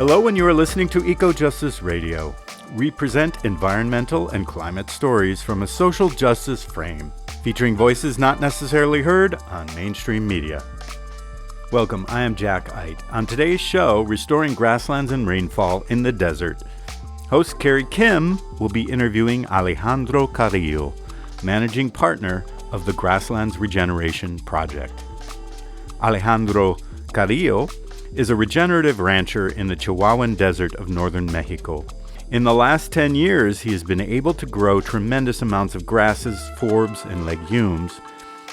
Hello, and you are listening to Eco Justice Radio. We present environmental and climate stories from a social justice frame, featuring voices not necessarily heard on mainstream media. Welcome, I am Jack Ite. On today's show, Restoring Grasslands and Rainfall in the Desert, host Carrie Kim will be interviewing Alejandro Carrillo, managing partner of the Grasslands Regeneration Project. Alejandro Carrillo is a regenerative rancher in the Chihuahuan desert of northern Mexico. In the last 10 years, he has been able to grow tremendous amounts of grasses, forbs, and legumes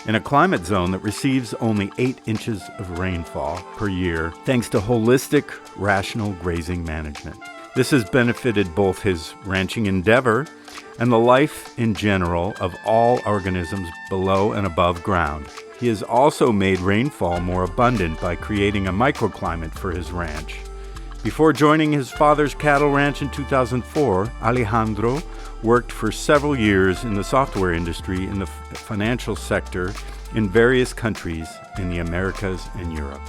in a climate zone that receives only 8 inches of rainfall per year, thanks to holistic, rational grazing management. This has benefited both his ranching endeavor and the life in general of all organisms below and above ground. He has also made rainfall more abundant by creating a microclimate for his ranch. Before joining his father's cattle ranch in 2004, Alejandro worked for several years in the software industry in the financial sector in various countries in the Americas and Europe.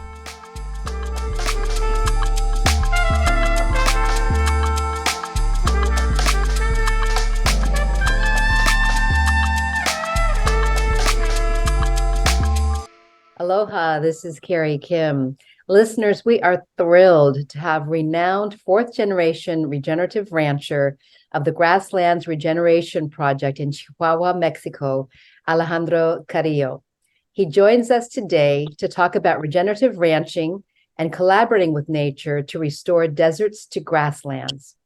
Aloha, this is Carrie Kim. Listeners, we are thrilled to have renowned fourth-generation regenerative rancher of the Grasslands Regeneration Project in Chihuahua, Mexico, Alejandro Carrillo. He joins us today to talk about regenerative ranching and collaborating with nature to restore deserts to grasslands.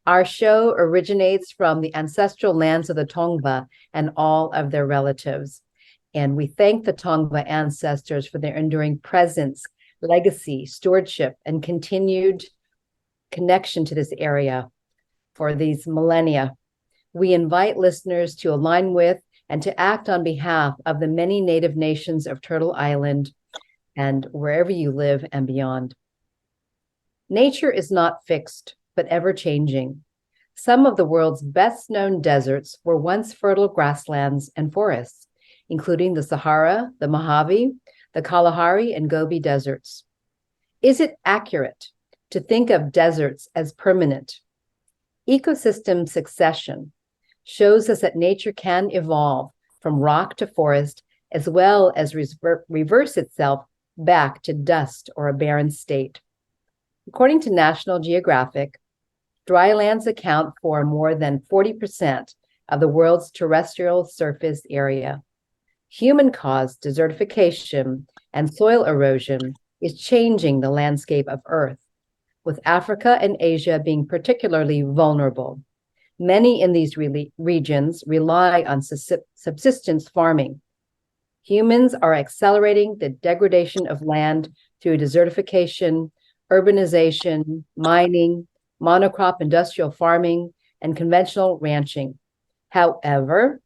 Our show originates from the ancestral lands of the Tongva and all of their relatives. And we thank the Tongva ancestors for their enduring presence, legacy, stewardship, and continued connection to this area for these millennia. We invite listeners to align with and to act on behalf of the many native nations of Turtle Island and wherever you live and beyond. Nature is not fixed, but ever-changing. Some of the world's best-known deserts were once fertile grasslands and forests, including the Sahara, the Mojave, the Kalahari, and Gobi deserts. Is it accurate to think of deserts as permanent? Ecosystem succession shows us that nature can evolve from rock to forest, as well as reverse itself back to dust or a barren state. According to National Geographic, drylands account for more than 40% of the world's terrestrial surface area. Human-caused desertification and soil erosion is changing the landscape of Earth, with Africa and Asia being particularly vulnerable. Many in these regions rely on subsistence farming. Humans are accelerating the degradation of land through desertification, urbanization, mining, monocrop industrial farming, and conventional ranching. However,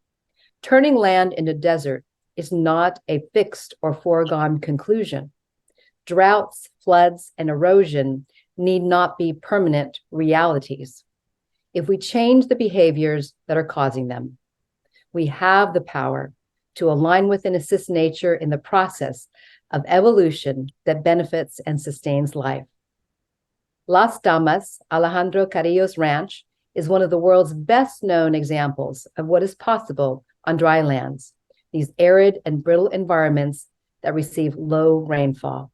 turning land into desert is not a fixed or foregone conclusion. Droughts, floods, and erosion need not be permanent realities. If we change the behaviors that are causing them, we have the power to align with and assist nature in the process of evolution that benefits and sustains life. Las Damas, Alejandro Carrillo's ranch, is one of the world's best-known examples of what is possible on dry lands, these arid and brittle environments that receive low rainfall.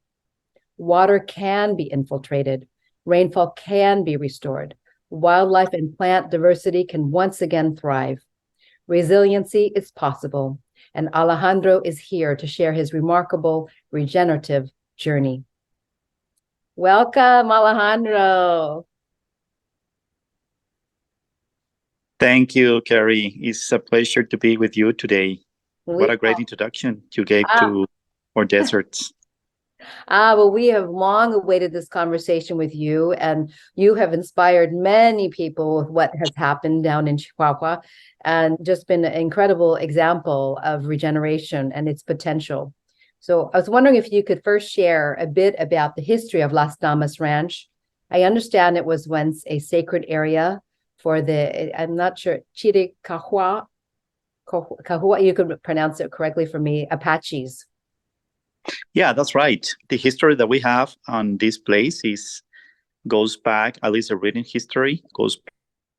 Water can be infiltrated, rainfall can be restored, wildlife and plant diversity can once again thrive. Resiliency is possible, and Alejandro is here to share his remarkable regenerative journey. Welcome, Alejandro. Thank you, Carrie. It's a pleasure to be with you today. What a great introduction you gave to our deserts. Well, we have long awaited this conversation with you, and you have inspired many people with what has happened down in Chihuahua and just been an incredible example of regeneration and its potential. So I was wondering if you could first share a bit about the history of Las Damas Ranch. I understand it was once a sacred area for the, I'm not sure, Chiricahua, you could pronounce it correctly for me, Apaches. Yeah, that's right. The history that we have on this place is goes back, at least the written history goes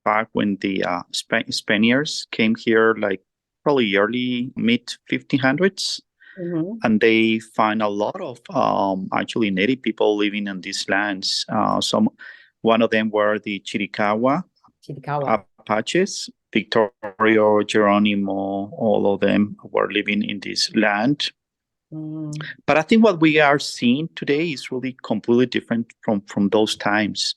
back when the Spaniards came here, like probably early mid 1500s, and they find a lot of actually native people living in these lands. One of them were the Chiricahua Apaches. Victorio, Geronimo, all of them were living in this land. But I think what we are seeing today is really completely different from those times,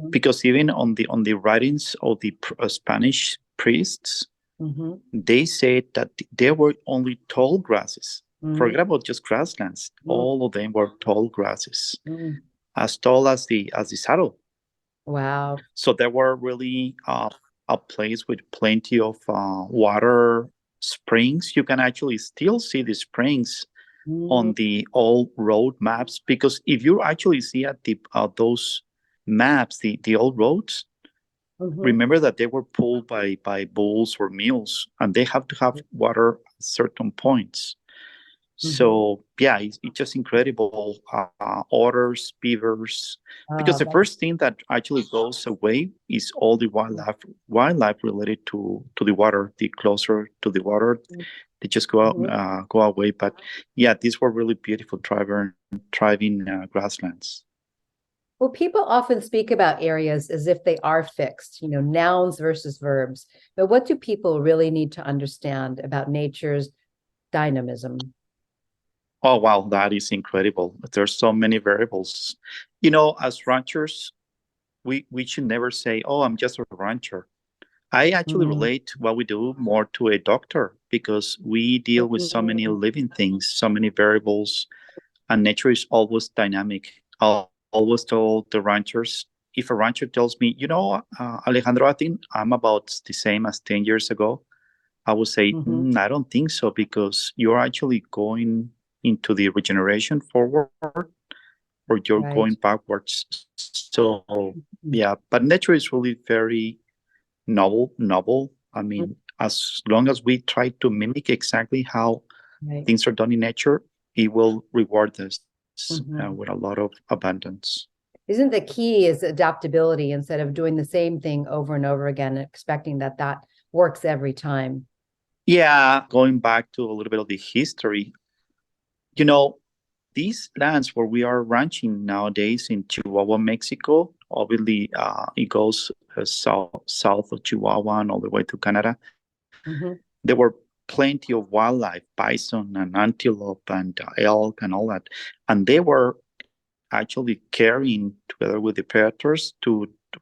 because even on the writings of the Spanish priests, they said that there were only tall grasses. Forget about just grasslands. All of them were tall grasses, as tall as the saddle. Wow! So there were really a place with plenty of water springs. You can actually still see the springs on the old road maps, because if you actually see at those maps, the old roads, remember that they were pulled by bulls or mules, and they have to have water at certain points. So yeah, it's just incredible. Otters, beavers, because the first thing that actually goes away is all the wildlife related to the water. The closer to the water, they just go away. But yeah, these were really beautiful thriving grasslands. Well, people often speak about areas as if they are fixed, nouns versus verbs. But what do people really need to understand about nature's dynamism? Oh, wow, that is incredible. There's so many variables. As ranchers, we should never say, oh, I'm just a rancher. I actually relate what we do more to a doctor, because we deal with so many living things, so many variables, and nature is always dynamic. I'll always tell the ranchers, if a rancher tells me, Alejandro, I think I'm about the same as 10 years ago, I would say, I don't think so, because you're actually going into the regeneration forward, or you're going backwards. So yeah, but nature is really very novel. I mean, as long as we try to mimic exactly how things are done in nature, it will reward us with a lot of abundance. Isn't the key is adaptability, instead of doing the same thing over and over again, expecting that works every time? Yeah, going back to a little bit of the history, these lands where we are ranching nowadays in Chihuahua, Mexico, obviously it goes south of Chihuahua and all the way to Canada. There were plenty of wildlife, bison and antelope and elk and all that. And they were actually carrying, together with the predators,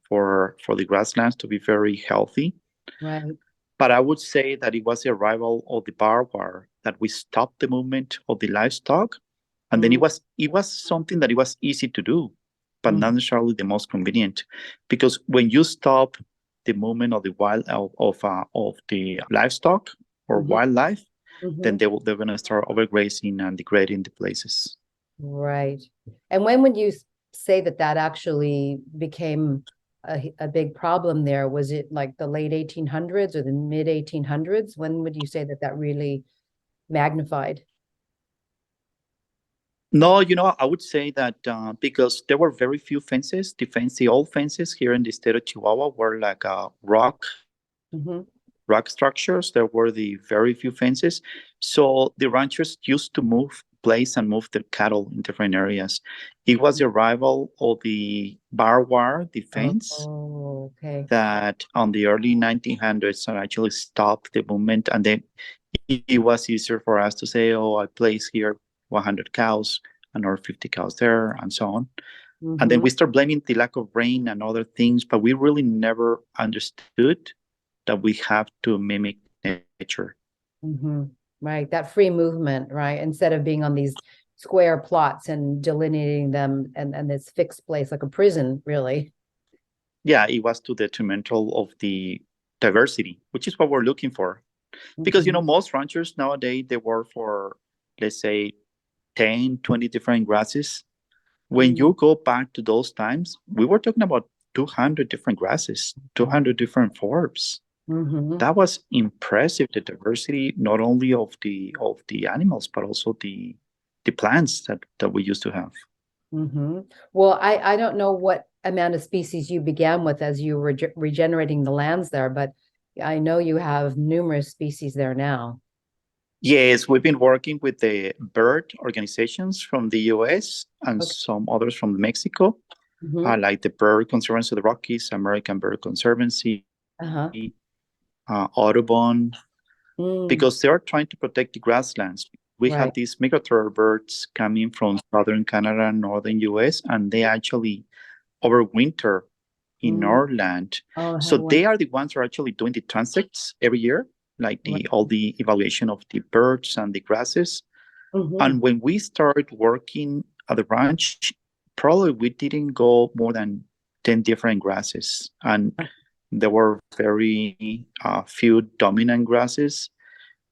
for the grasslands to be very healthy. Right. But I would say that it was the arrival of the barbed wire that we stopped the movement of the livestock. And then it was something that it was easy to do, but not necessarily the most convenient, because when you stop the movement of the of the livestock or wildlife, then they're going to start overgrazing and degrading the places. Right. And when would you say that actually became a big problem there? Was it like the late 1800s or the mid 1800s? When would you say that really magnified? No, I would say that because there were very few fences. The old fences here in the state of Chihuahua were like rock structures. There were the very few fences. So the ranchers used to move their cattle in different areas. It was the arrival of the barbed wire, the fence, that on the early 1900s actually stopped the movement. And then it was easier for us to say, oh, I place here 100 cows and or 50 cows there, and so on. And then we start blaming the lack of rain and other things, but we really never understood that we have to mimic nature. Right, that free movement, right? Instead of being on these square plots and delineating them and this fixed place like a prison, really. Yeah, it was too detrimental of the diversity, which is what we're looking for. Because, most ranchers nowadays, they work for, let's say, 10, 20 different grasses. When you go back to those times, we were talking about 200 different grasses, 200 different forbs. That was impressive, the diversity, not only of the animals, but also the plants that we used to have. Well, I don't know what amount of species you began with as you were regenerating the lands there, but I know you have numerous species there now. Yes, we've been working with the bird organizations from the US and some others from Mexico, like the Bird Conservancy of the Rockies, American Bird Conservancy, Audubon, because they are trying to protect the grasslands. We have these migratory birds coming from southern Canada and northern US, and they actually overwinter in our land. So they are the ones who are actually doing the transects every year, like all the evaluation of the birds and the grasses. And when we started working at the ranch, probably we didn't go more than 10 different grasses. And there were very few dominant grasses.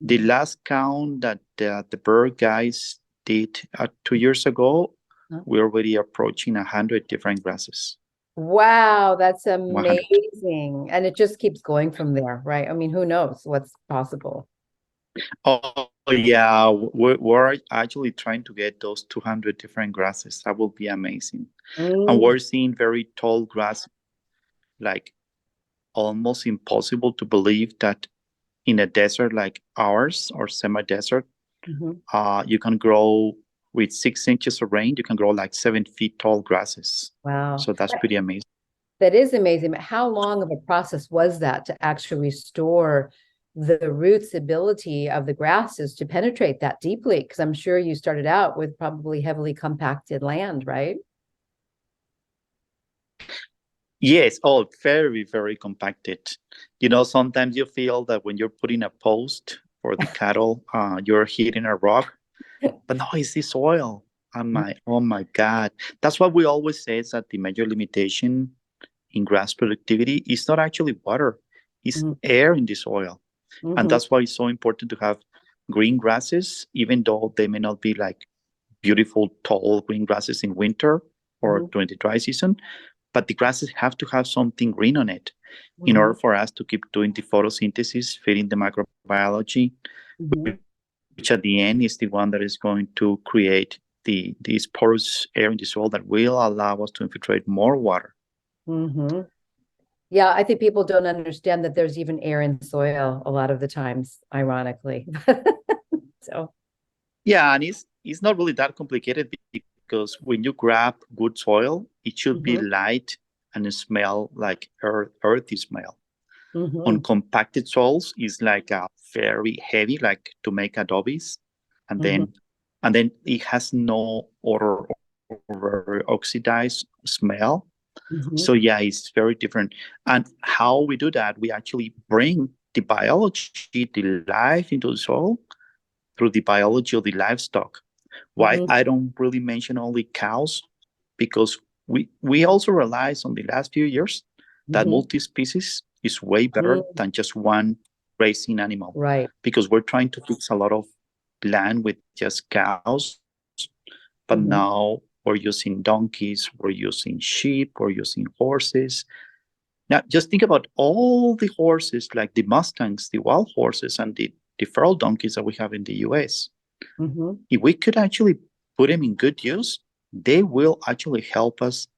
The last count that the bird guys did 2 years ago, we're already approaching 100 different grasses. Wow, that's amazing. And it just keeps going from there, right? I mean, who knows what's possible? Oh, yeah. We're actually trying to get those 200 different grasses. That will be amazing. And we're seeing very tall grass, like almost impossible to believe that in a desert like ours or semi-desert, you can grow with 6 inches of rain, you can grow like 7 feet tall grasses. Wow. So that's pretty amazing. That is amazing. But how long of a process was that to actually restore the roots ability of the grasses to penetrate that deeply? Because I'm sure you started out with probably heavily compacted land, right? Yes. Oh, very, very compacted. Sometimes you feel that when you're putting a post for the cattle, you're hitting a rock. But no, it's the soil. Oh my God. That's what we always say, is that the major limitation in grass productivity is not actually water, it's air in the soil. And that's why it's so important to have green grasses, even though they may not be like beautiful, tall green grasses in winter or during the dry season. But the grasses have to have something green on it in order for us to keep doing the photosynthesis, feeding the microbiology, which at the end is the one that is going to create this porous air in the soil that will allow us to infiltrate more water. Yeah, I think people don't understand that there's even air in soil a lot of the times, ironically. So yeah, and it's not really that complicated, because when you grab good soil, it should be light and smell like earthy smell. On compacted soils is like a very heavy, like to make adobes, and then it has no odor or oxidized smell. So yeah, it's very different. And how we do that, we actually bring the biology, the life into the soil through the biology of the livestock. Why I don't really mention only cows, because we also realize on the last few years that multi-species is way better than just one grazing animal. Right. Because we're trying to fix a lot of land with just cows, but now we're using donkeys, we're using sheep, we're using horses. Now, just think about all the horses, like the Mustangs, the wild horses, and the feral donkeys that we have in the US. If we could actually put them in good use, they will actually help us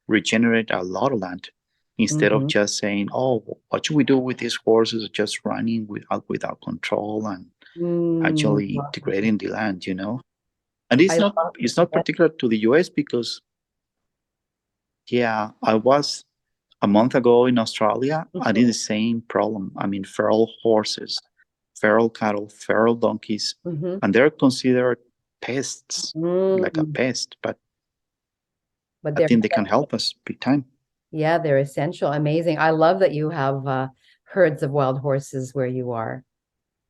regenerate a lot of land, instead of just saying, oh, what should we do with these horses just running without control and actually degrading the land, And it's not particular to the US, because, yeah, I was a month ago in Australia. I did the same problem. I mean, feral horses, feral cattle, feral donkeys, and they're considered pests, like a pest, but I think they can help us big time. Yeah, they're essential. Amazing. I love that you have herds of wild horses where you are.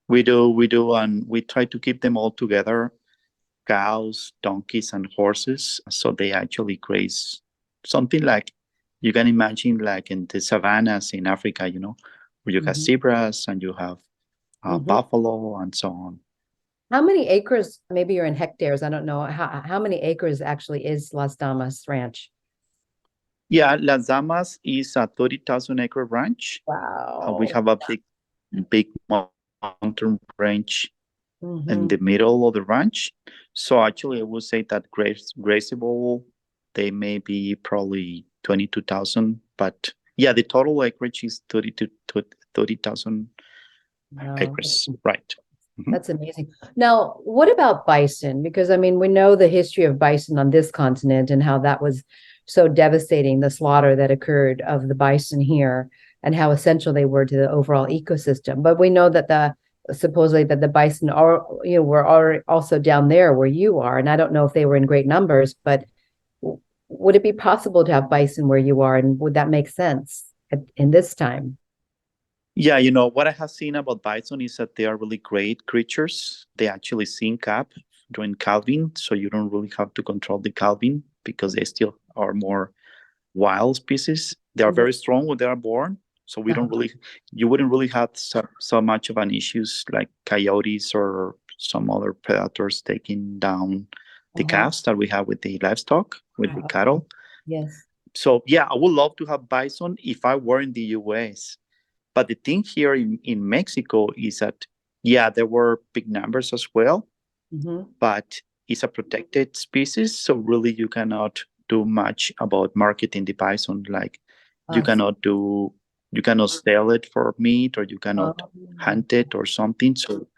We do, and we try to keep them all together, cows, donkeys, and horses, so they actually graze something like you can imagine, like in the savannas in Africa, where you have zebras and you have buffalo and so on. How many acres, maybe you're in hectares, I don't know, how many acres actually is Las Damas Ranch? Yeah, Las Damas is a 30,000 acre ranch. Wow. We have a big mountain range in the middle of the ranch. So actually, I would say that grazable, they may be probably 22,000. But yeah, the total acreage is 30,000 Wow. acres, right? That's amazing. Now, what about bison? Because I mean, we know the history of bison on this continent and how that was so devastating, the slaughter that occurred of the bison here and how essential they were to the overall ecosystem. But we know that supposedly that the bison are, were also down there where you are. And I don't know if they were in great numbers, but would it be possible to have bison where you are? And would that make sense in this time? Yeah, what I have seen about bison is that they are really great creatures. They actually sync up during calving, so you don't really have to control the calving because they still are more wild species. They are very strong when they are born, so you wouldn't really have so much of an issues like coyotes or some other predators taking down the calves that we have with the livestock, with the cattle. Yes. So yeah, I would love to have bison if I were in the US. But the thing here in Mexico is that, yeah, there were big numbers as well, but it's a protected species. So really you cannot do much about marketing the bison. Like you cannot sell it for meat, or you cannot hunt it or something. So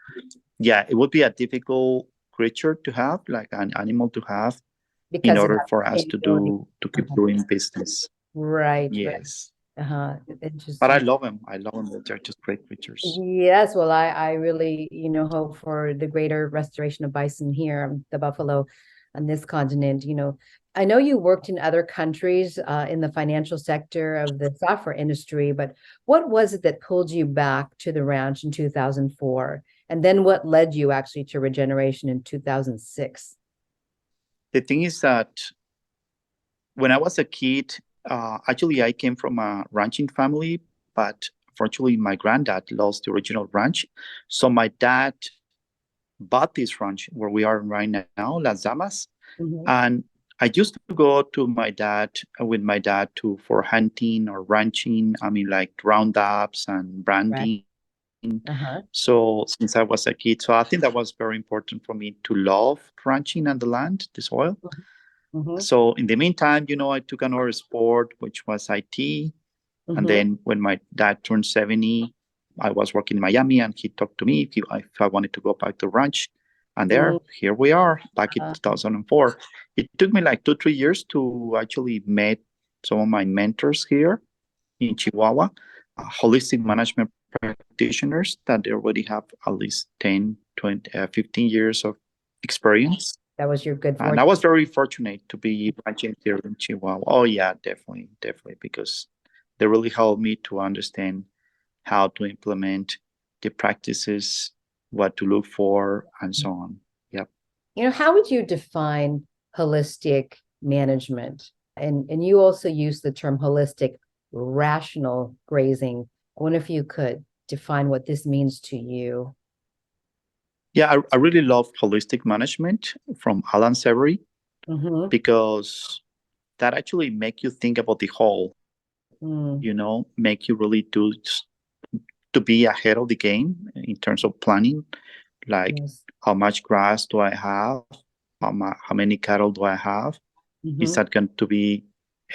yeah, it would be a difficult creature to have, like an animal to have, because in order for us to keep doing business. Right. Yes. Interesting. But I love them. They're just great creatures. Yes. Well, I really, hope for the greater restoration of bison here, the buffalo on this continent. I know you worked in other countries in the financial sector of the software industry, but what was it that pulled you back to the ranch in 2004? And then what led you actually to regeneration in 2006? The thing is that when I was a kid, actually, I came from a ranching family, but fortunately, my granddad lost the original ranch. So my dad bought this ranch where we are right now, Las Damas. And I used to go to with my dad for hunting or ranching. I mean, like roundups and branding. Right. So since I was a kid, so I think that was very important for me to love ranching and the land, the soil. So in the meantime, I took another sport, which was IT. And then when my dad turned 70, I was working in Miami, and he talked to me if I wanted to go back to ranch. And here we are, back in 2004. It took me like 2-3 years to actually meet some of my mentors here in Chihuahua, holistic management practitioners that they already have at least 10, 20, 15 years of experience. That was your good fortune. And I was very fortunate to be ranching here in Chihuahua. Oh, yeah, definitely, because they really helped me to understand how to implement the practices, what to look for, and so on. Yep. How would you define holistic management? And you also use the term holistic rational grazing. I wonder if you could define what this means to you. Yeah, I really love holistic management from Alan Severy, because that actually make you think about the whole, make you really to be ahead of the game in terms of planning, like how much grass do I have? How many cattle do I have? Is that going to be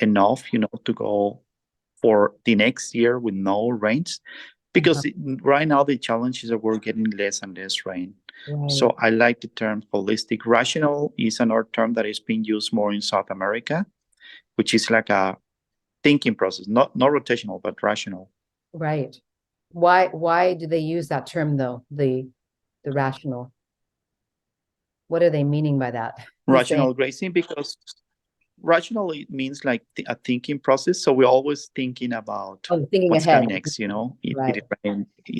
enough, to go for the next year with no rains? Because right now the challenge is that we're getting less and less rain. Right. So I like the term holistic. Rational is another term that is being used more in South America, which is like a thinking process, not rotational, but rational. Right. Why do they use that term though? The rational. What are they meaning by that? Rational grazing, because rational, it means like a thinking process. So we're always thinking about what's ahead. coming next, right.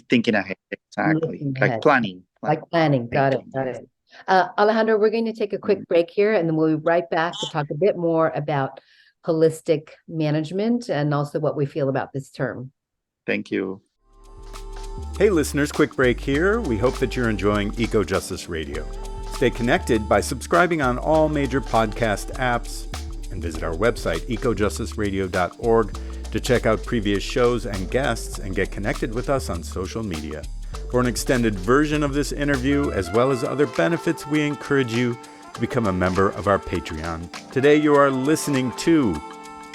Thinking ahead, exactly. Like planning. Like planning. Got it. Alejandro, we're going to take a quick break here, and then we'll be right back to talk a bit more about holistic management and also what we feel about this term. Thank you. Hey listeners, quick break here. We hope that you're enjoying Eco Justice Radio. Stay connected by subscribing on all major podcast apps, and visit our website, ecojusticeradio.org, to check out previous shows and guests and get connected with us on social media. For an extended version of this interview, as well as other benefits, we encourage you to become a member of our Patreon. Today you are listening to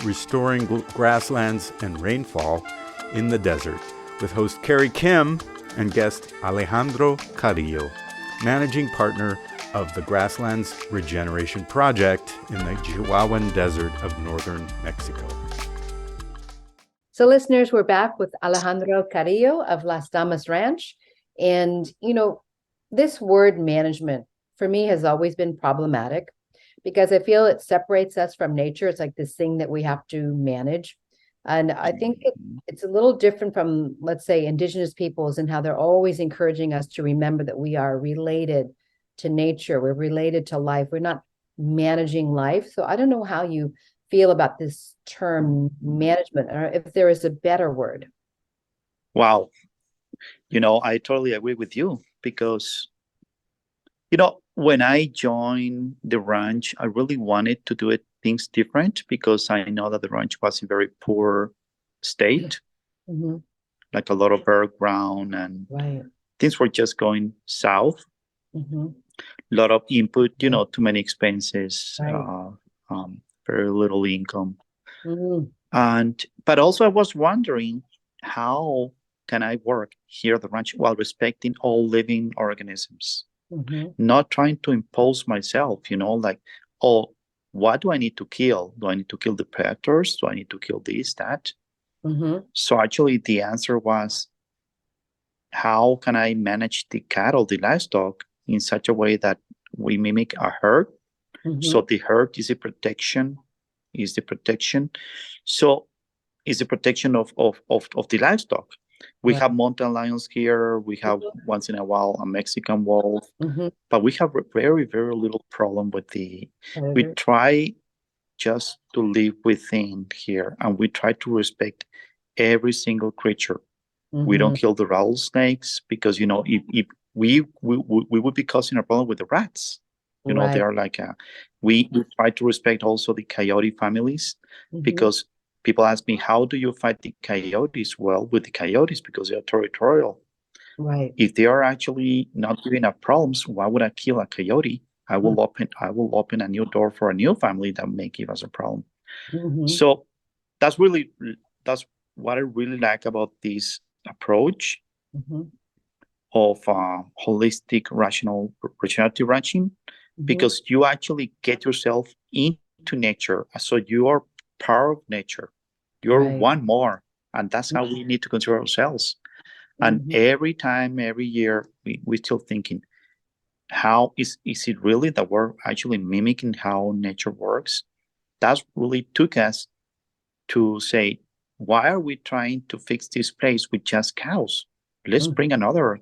Restoring Grasslands and Rainfall in the Desert, with host Carrie Kim and guest Alejandro Carrillo, managing partner of the Grasslands Regeneration Project in the Chihuahuan Desert of northern Mexico. So listeners, we're back with Alejandro Carrillo of Las Damas Ranch. And, this word management for me has always been problematic because I feel it separates us from nature. It's like this thing that we have to manage. And I think it's a little different from, let's say, indigenous peoples and how they're always encouraging us to remember that we are related to nature. We're related to life. We're not managing life. So I don't know how you feel about this term management, or if there is a better word. Wow. I totally agree with you because, when I joined the ranch, I really wanted to do things different because I know that the ranch was in very poor state, Mm-hmm. like a lot of bare ground and Right. things were just going south. Mm-hmm. A lot of input, too many expenses, Right. very little income. Mm-hmm. But also I was wondering, how can I work here at the ranch while respecting all living organisms? Mm-hmm. Not trying to impose myself, like, oh, what do I need to kill? Do I need to kill the predators? Do I need to kill this, that? Mm-hmm. So actually the answer was, how can I manage the cattle, the livestock, in such a way that we mimic a herd? Mm-hmm. So the herd is the protection. So is the protection of the livestock. We Right. have mountain lions here. We have once in a while a Mexican wolf, Mm-hmm. but we have a very, very little problem with we try just to live within here, and we try to respect every single creature. Mm-hmm. We don't kill the rattlesnakes because, if we would be causing a problem with the rats. Right. They are like we try to respect also the coyote families, Mm-hmm. because people ask me, how do you fight the coyotes? Well, with the coyotes, because they are territorial. Right. If they are actually not giving us problems, why would I kill a coyote? I will open a new door for a new family that may give us a problem. Mm-hmm. So that's what I really like about this approach Mm-hmm. of holistic, rational, regenerative ranching, because you actually get yourself into nature. So you are part of nature. You're Right. one more. And that's how we need to consider ourselves. And every time, every year, we're still thinking, how is it really that we're actually mimicking how nature works? That really took us to say, why are we trying to fix this place with just cows? Let's bring another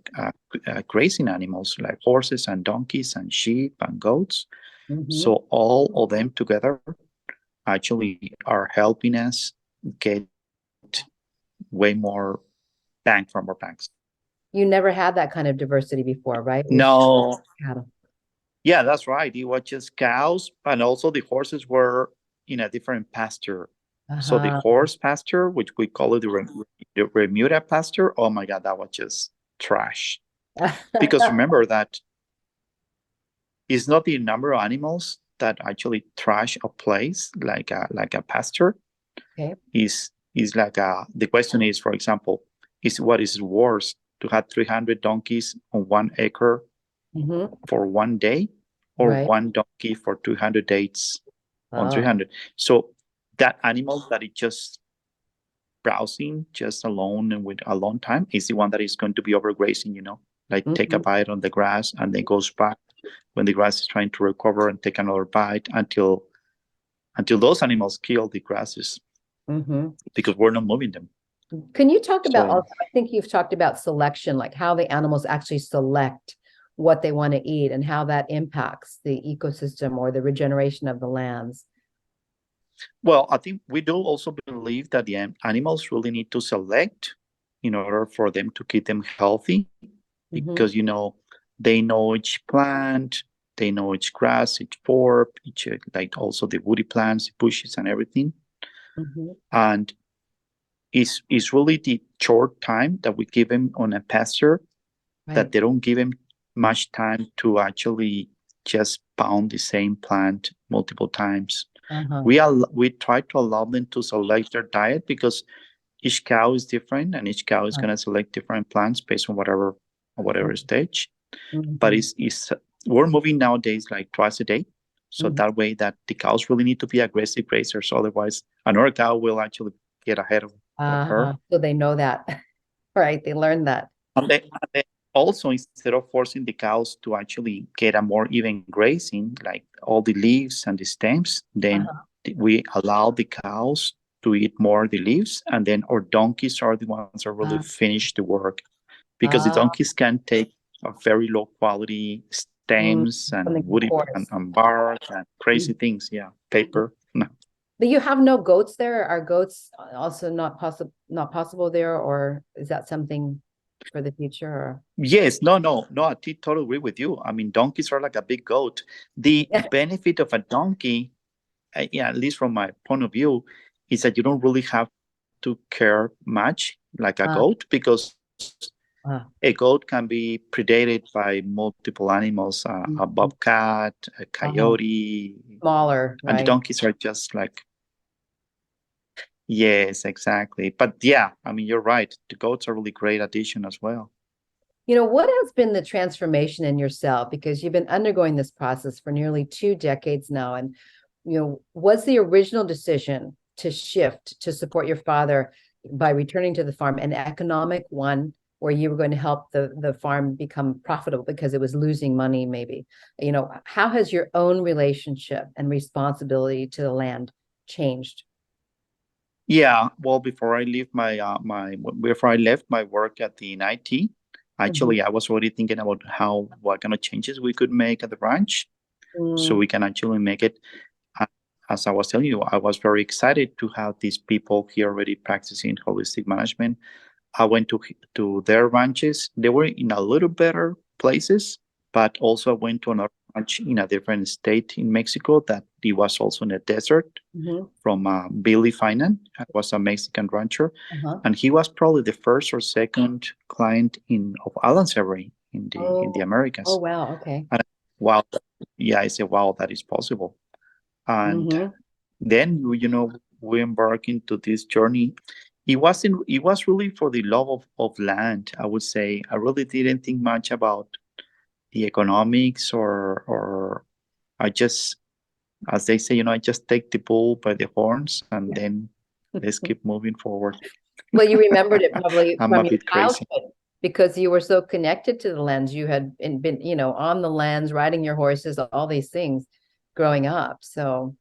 grazing animals like horses and donkeys and sheep and goats. Mm-hmm. So all of them together actually are helping us get way more bang from our banks. You never had that kind of diversity before, right? No. Cattle. Yeah, that's right. It was just cows, and also the horses were in a different pasture. So the horse pasture, which we call it the Remuda pasture, oh my God, that was just trash. Because remember that it's not the number of animals that actually trash a place like a pasture. Okay. Is like the question is, for example, what is worse, to have 300 donkeys on 1 acre for 1 day, or Right. 1 donkey for 200 days on 300? So that animal that is just browsing just alone and with a long time is the one that is going to be overgrazing, like take a bite on the grass and then goes back when the grass is trying to recover and take another bite until those animals kill the grasses, because we're not moving them. Can you talk about also, I think you've talked about selection, like how the animals actually select what they want to eat and how that impacts the ecosystem or the regeneration of the lands? Well, I think we do also believe that the animals really need to select in order for them to keep them healthy, because, they know each plant, they know each grass, each forb, each, like also the woody plants, bushes and everything. And it's really the short time that we give them on a pasture, that they don't give them much time to actually just pound the same plant multiple times. Uh-huh. We try to allow them to select their diet because each cow is different and each cow is going to select different plants based on whatever stage. But it's we're moving nowadays like twice a day. So that way that the cows really need to be aggressive grazers. Otherwise, another cow will actually get ahead of her. So they know that, right? They learned that. And then also, instead of forcing the cows to actually get a more even grazing, like all the leaves and the stems, then we allow the cows to eat more the leaves, and then our donkeys are the ones that really finish the work, because the donkeys can take a very low quality stems and woody and bark and crazy things. Yeah, paper. No. But you have no goats there? Are goats also not possible there, or is that something for the future? Or? Yes, no, I totally agree with you. I mean, donkeys are like a big goat. The benefit of a donkey, at least from my point of view, is that you don't really have to care much like a goat, because a goat can be predated by multiple animals, a bobcat, a coyote. Smaller, right? And the donkeys are just like, yes, exactly. But yeah, I mean, you're right. The goats are a really great addition as well. What has been the transformation in yourself? Because you've been undergoing this process for nearly 2 decades now. And, was the original decision to shift to support your father by returning to the farm an economic one, where you were going to help the farm become profitable because it was losing money, maybe? How has your own relationship and responsibility to the land changed? Yeah, well, before I left my work at the NIT, actually, I was already thinking about what kind of changes we could make at the ranch, so we can actually make it. As I was telling you, I was very excited to have these people here already practicing holistic management. I went to their ranches. They were in a little better places, but also I went to another ranch in a different state in Mexico that it was also in a desert, from Billy Finan. He was a Mexican rancher, and he was probably the first or second client of Alan Severin in the Americas. Oh, wow. Okay. And wow, yeah, I said, wow, that is possible. And then we embarked into this journey. It was really for the love of land, I would say. I really didn't think much about the economics, or I just, as they say, I just take the bull by the horns and then let's keep moving forward. Well, you remembered it probably I'm from a your bit crazy. childhood, because you were so connected to the lands. You had been, on the lands, riding your horses, all these things growing up. So,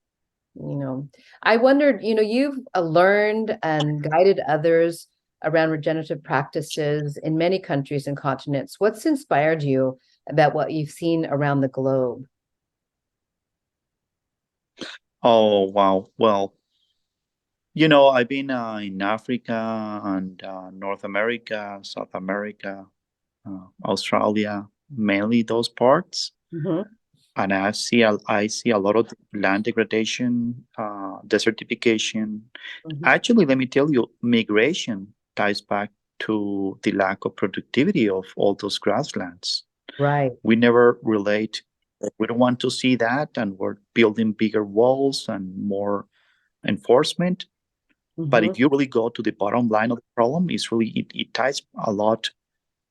I wondered, you've learned and guided others around regenerative practices in many countries and continents. What's inspired you about what you've seen around the globe? Oh, wow. Well, I've been in Africa and North America, South America, Australia, mainly those parts. And I see a lot of land degradation, desertification. Actually, let me tell you, migration ties back to the lack of productivity of all those grasslands. Right. We never relate. We don't want to see that, and we're building bigger walls and more enforcement. But if you really go to the bottom line of the problem, it ties a lot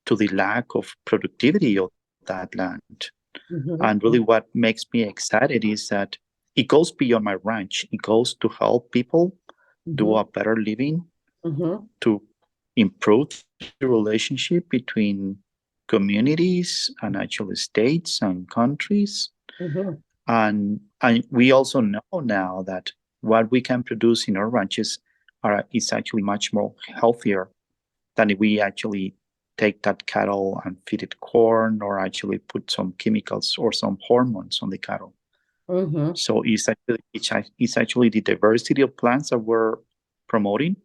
to the lack of productivity of that land. And really what makes me excited is that it goes beyond my ranch. It goes to help people do a better living, to improve the relationship between communities and actually states and countries. And we also know now that what we can produce in our ranches is actually much more healthier than if we actually take that cattle and feed it corn, or actually put some chemicals or some hormones on the cattle. So it's actually the diversity of plants that we're promoting,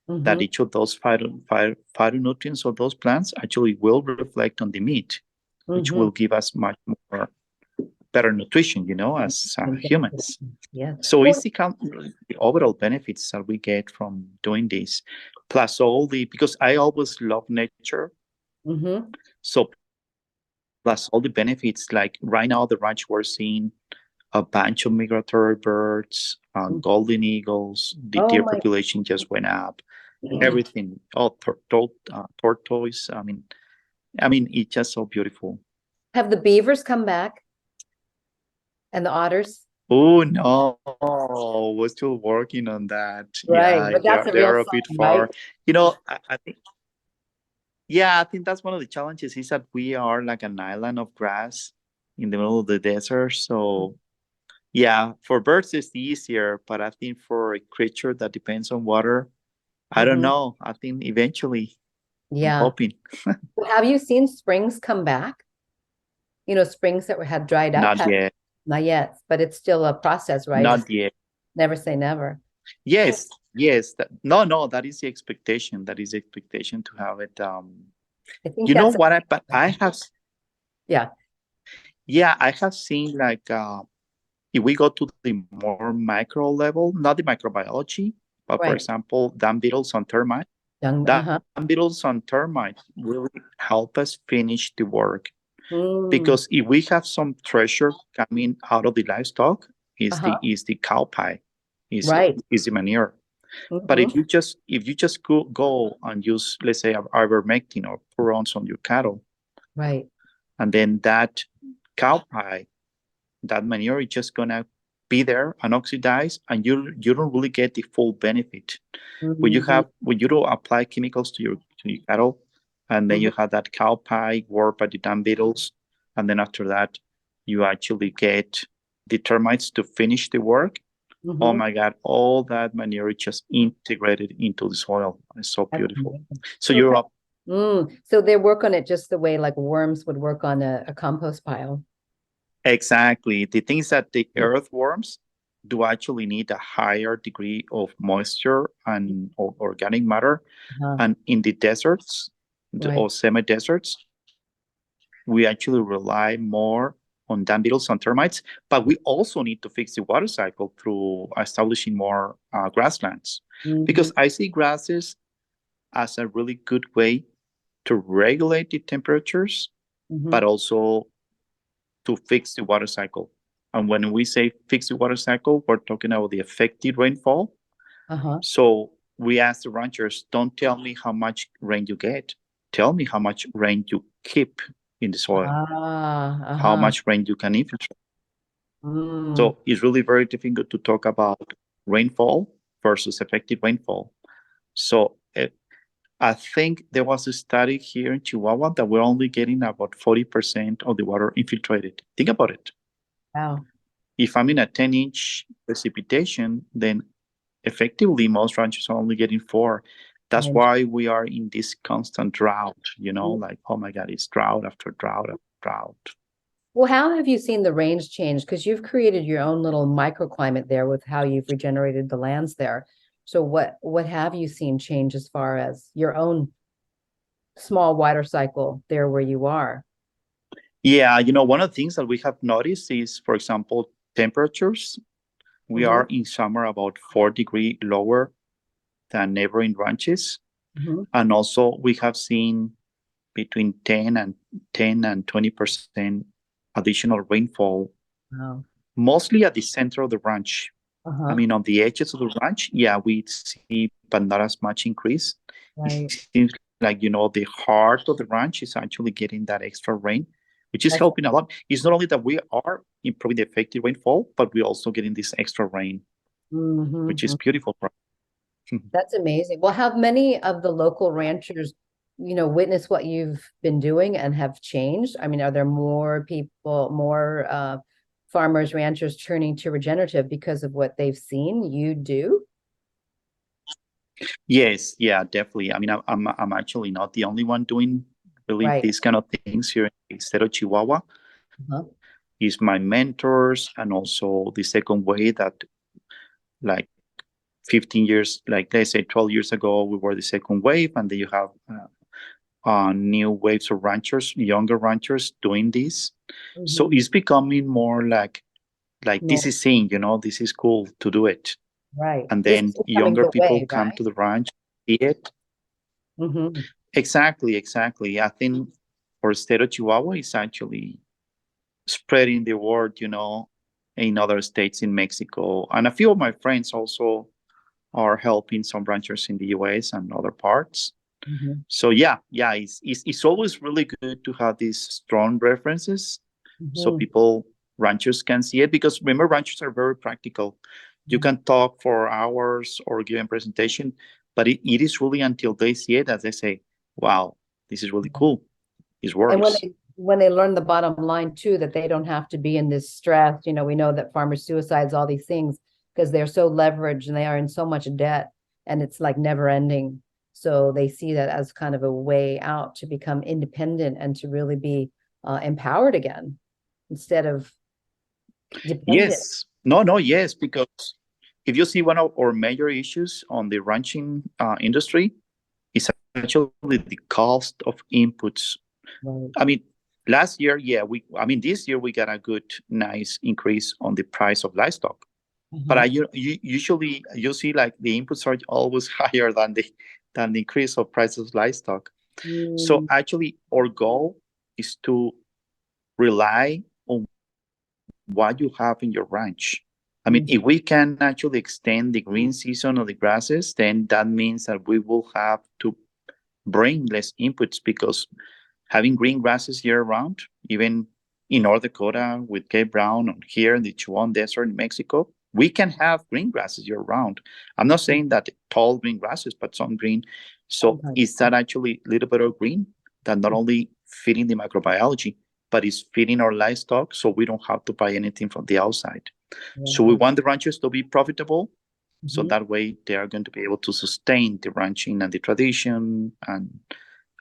that each of those phytonutrients of those plants actually will reflect on the meat, which will give us much more better nutrition, as humans. Yeah. So it's the overall benefits that we get from doing this, plus because I always love nature. So plus all the benefits, like right now the ranch we're seeing a bunch of migratory birds, golden eagles. The Oh deer my. population just went up. Everything, all tortoise. It's just so beautiful. Have the beavers come back and the otters? Oh no, we're still working on that. Right, Yeah, but that's a real they're a bit sign, right? far. You know, I think yeah, I think that's one of the challenges is that we are like an island of grass in the middle of the desert. So yeah, for birds it's easier, but I think for a creature that depends on water, I don't Mhm. know. I think eventually I'm Yeah. hoping. Have you seen springs come back? Springs that had dried up. Not yet. Not yet, but it's still a process, right? Not yet. Never say never. Yes, yes. No, that is the expectation. That is the expectation to have it. I think You know that's what? But I have, yeah, yeah, I have seen like if we go to the more micro level, not the microbiology, but for right. example, dung beetles on termites. Young, Dung uh-huh. beetles on termites really help us finish the work Mm, because if we have some treasure coming out of the livestock, uh-huh. is the cow pie, Right. is the manure. But Mm-hmm. if you just go and use, let's say, ivermectin or purons on your cattle, Right. and then that cow pie, that manure is just gonna be there and oxidize, and you don't really get the full benefit. Mm-hmm. When you don't apply chemicals to your cattle, and then Mm-hmm. you have that cow pie work by the dung beetles, and then after that, you actually get the termites to finish the work. Oh Mm-hmm. my God, all that manure just integrated into the soil. It's so That's beautiful. amazing. So So, you're up. so they work on it just the way like worms would work on a compost pile. Exactly. The things that the earthworms do actually need a higher degree of moisture and organic matter. Uh-huh. And in the deserts Right. or semi-deserts, we actually rely more on dung beetles and termites, but we also need to fix the water cycle through establishing more grasslands. Mm-hmm. Because I see grasses as a really good way to regulate the temperatures, Mm-hmm. but also to fix the water cycle. And when we say fix the water cycle, we're talking about the affected rainfall. Uh-huh. So we ask the ranchers, don't tell me how much rain you get. Tell me how much rain you keep in the soil, Ah, how uh-huh. much rain you can infiltrate. Mm. So it's really very difficult to talk about rainfall versus effective rainfall. So I think there was a study here in Chihuahua that we're only getting about 40% of the water infiltrated. Think about it. Wow. If I'm in a 10-inch precipitation, then effectively most ranches are only getting 4. That's And why we are in this constant drought, like, oh my God, it's drought after drought after drought. well, how have you seen the range change? Because you've created your own little microclimate there with how you've regenerated the lands there. So what have you seen change as far as your own small water cycle there where you are? Yeah, one of the things that we have noticed is, for example, temperatures. We Mm-hmm. are in summer about 4 degrees lower than neighboring ranches. Mm-hmm. And also we have seen between 10 and 20% additional rainfall, Wow. mostly at the center of the ranch. I Uh-huh. mean, on the edges of the ranch, yeah, we see, but not as much increase. Right. It seems like, the heart of the ranch is actually getting that extra rain, which is That's helping a lot. It's not only that we are improving the effective rainfall, but we're also getting this extra rain, which is mm-hmm. beautiful for us. That's amazing. Well, have many of the local ranchers, witnessed what you've been doing and have changed? I mean, are there more people, more farmers, ranchers turning to regenerative because of what they've seen you do? Yes, yeah, definitely. I mean, I'm actually not the only one doing really Right. these kind of things here in the state of Chihuahua. Uh-huh. Is my mentors, and also the second way that, like 15 years, like let's say 12 years ago, we were the second wave, and then you have new waves of ranchers, younger ranchers doing this. So Mm-hmm. it's becoming more like No, this is seen, this is cool to do it, right. and This then is becoming younger the people way, come right? to the ranch, see it. Mm-hmm. Exactly. I think for state of Chihuahua, it's actually spreading the word, in other states in Mexico. And a few of my friends also are helping some ranchers in the US and other parts. Mm-hmm. So it's always really good to have these strong references so ranchers can see it, because remember, ranchers are very practical. You can talk for hours or give a presentation, but it is really until they see it that they say, wow, this is really cool. It works. And when they learn the bottom line too, that they don't have to be in this stress, we know that farmer suicides, all these things, because they're so leveraged and they are in so much debt, and it's like never ending. So they see that as kind of a way out to become independent and to really be empowered again instead of dependent. Yes. Yes, because if you see one of our major issues on the ranching industry is actually the cost of inputs. Right. I mean, last year, this year we got a good, nice increase on the price of livestock. But usually you see like the inputs are always higher than the increase of prices of livestock. So actually our goal is to rely on what you have in your ranch. I mean, if we can actually extend the green season of the grasses, then that means that we will have to bring less inputs, because having green grasses year round, even in North Dakota with Cape Brown, or here in the Chihuahuan Desert in Mexico, we can have green grasses year round. I'm not saying that tall green grasses, but some green. So is that actually a little bit of green that not only feeding the microbiology, but is feeding our livestock, so we don't have to buy anything from the outside. So we want the ranchers to be profitable, so that way they are going to be able to sustain the ranching and the tradition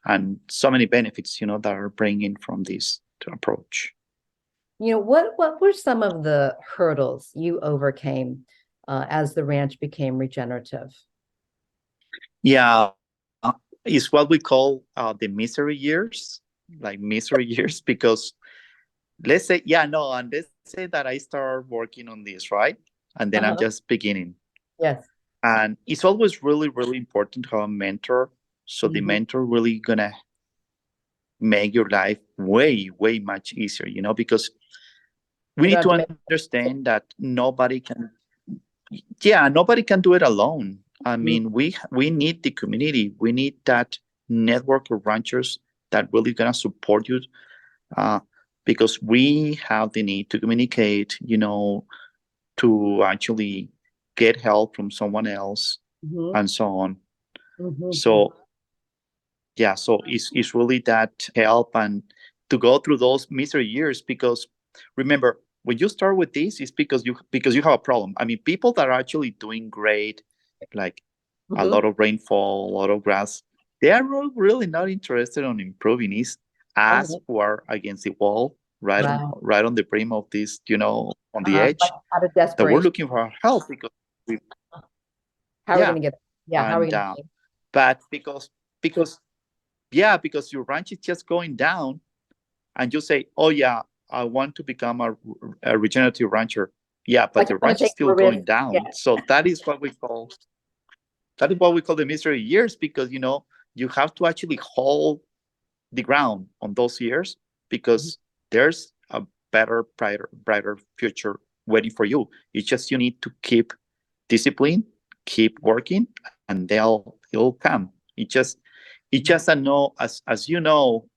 and so many benefits, that are bringing from this approach. What were some of the hurdles you overcame as the ranch became regenerative? Yeah, it's what we call the misery years, because let's say that I start working on this, right? And then I'm just beginning. Yes. And it's always really, really important to have a mentor. So the mentor really gonna make your life way, way much easier, because we need to understand that nobody can do it alone. I mean, we need the community. We need that network of ranchers that really gonna support you, because we have the need to communicate, to actually get help from someone else and so on. So it's really that help and to go through those misery years, because remember, when you start with this, it's because you have a problem. I mean, people that are actually doing great, like a lot of rainfall, a lot of grass, they are really not interested in improving. It's us who are against the wall, right on the brim of this, on the edge, out of desperation, that we're looking for help, because how are we going to get how are we going to but because your ranch is just going down, and you say, oh yeah, I want to become a regenerative rancher. Yeah, but the ranch is still going down. Yeah. So that is what we call the misery years, because you have to actually hold the ground on those years, because there's a better, brighter future waiting for you. It's just you need to keep discipline, keep working, and it'll come. It's just I know, as you know,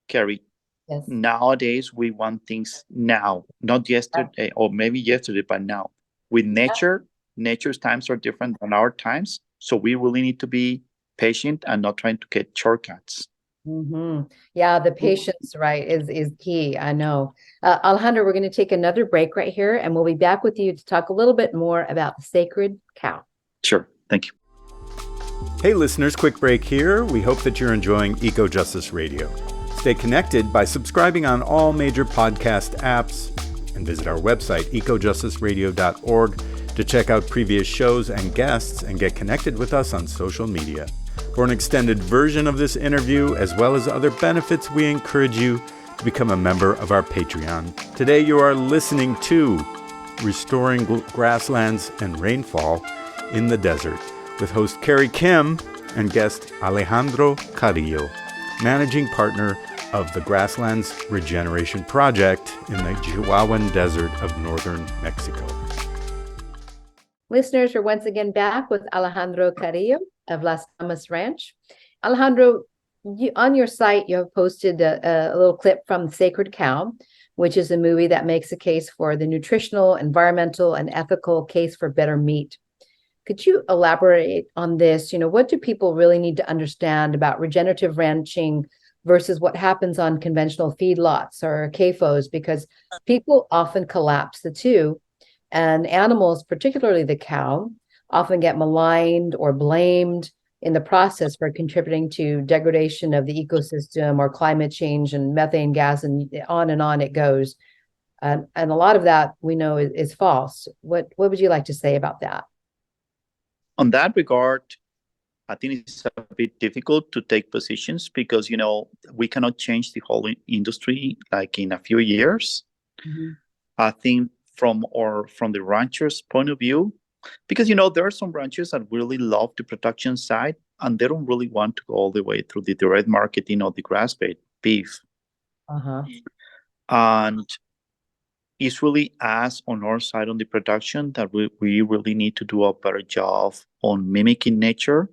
Carrie. Yes. Nowadays we want things now, not yesterday, or maybe yesterday, but now. With nature's times are different than our times, so we really need to be patient and not trying to get shortcuts. Yeah, the patience, right, is key. I know. Alejandro, we're going to take another break right here, and we'll be back with you to talk a little bit more about the sacred cow. Sure. Thank you. Hey listeners, quick break here. We hope that you're enjoying Eco Justice Radio. Stay connected by subscribing on all major podcast apps, and visit our website, ecojusticeradio.org, to check out previous shows and guests and get connected with us on social media. For an extended version of this interview, as well as other benefits, we encourage you to become a member of our Patreon. Today you are listening to Restoring Grasslands and Rainfall in the Desert, with host Carrie Kim and guest Alejandro Carrillo, managing partner of the Grasslands Regeneration Project in the Chihuahuan Desert of northern Mexico. Listeners, we're once again back with Alejandro Carrillo of Las Damas Ranch. Alejandro, on your site, you have posted a little clip from Sacred Cow, which is a movie that makes a case for the nutritional, environmental, and ethical case for better meat. Could you elaborate on this? What do people really need to understand about regenerative ranching versus what happens on conventional feedlots or CAFOs? Because people often collapse the two, and animals, particularly the cow, often get maligned or blamed in the process for contributing to degradation of the ecosystem or climate change and methane gas, and on it goes. And a lot of that we know is false. What would you like to say about that? On that regard, I think it's a bit difficult to take positions because, we cannot change the whole industry like in a few years. Mm-hmm. I think from the ranchers' point of view, because, there are some ranchers that really love the production side and they don't really want to go all the way through the direct marketing of the grass-fed beef. Uh-huh. And it's really us on our side on the production that we really need to do a better job on mimicking nature,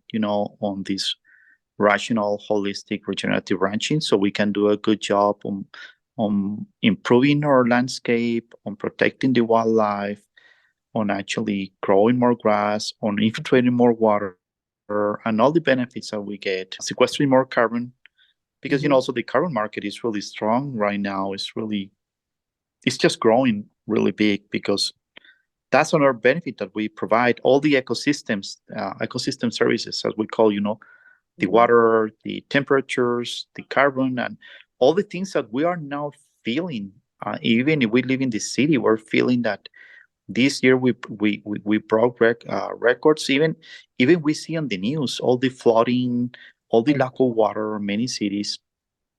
on this rational, holistic, regenerative ranching, so we can do a good job on improving our landscape, on protecting the wildlife, on actually growing more grass, on infiltrating more water, and all the benefits that we get, sequestering more carbon. Because, also the carbon market is really strong right now. It's just growing really big because that's another benefit that we provide. All the ecosystem services, as we call, the water, the temperatures, the carbon, and all the things that we are now feeling. Even if we live in the city, we're feeling that this year we broke records. Even we see on the news all the flooding, all the lack of water in many cities.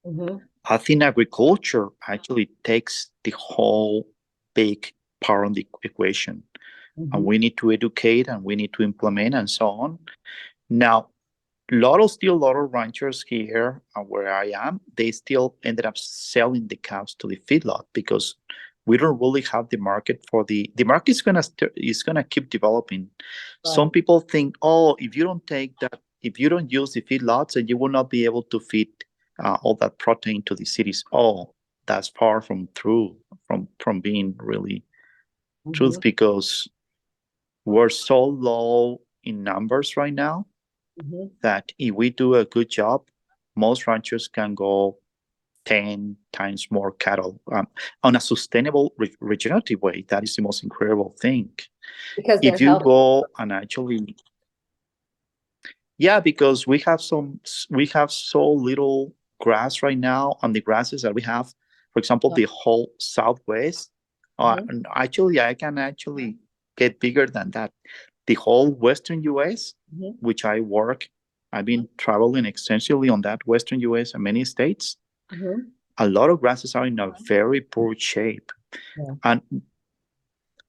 Mm-hmm. I think agriculture actually takes the whole big part on the equation, and we need to educate and we need to implement and so on. Now, a lot of ranchers here where I am, they still ended up selling the cows to the feedlot because we don't really have the market for the market is gonna keep developing. Right. Some people think, if you don't use the feedlots, then you will not be able to feed all that protein to the cities. That's far from true, from being really truth, because we're so low in numbers right now that if we do a good job, most ranchers can go 10 times more cattle on a sustainable, regenerative way. That is the most incredible thing. Because if you go and actually, because we have so little grass right now, and the grasses that we have, for example, the whole Southwest, and actually I can actually get bigger than that. The whole Western US, which I've been traveling extensively on that Western US and many states. A lot of grasses are in a very poor shape. And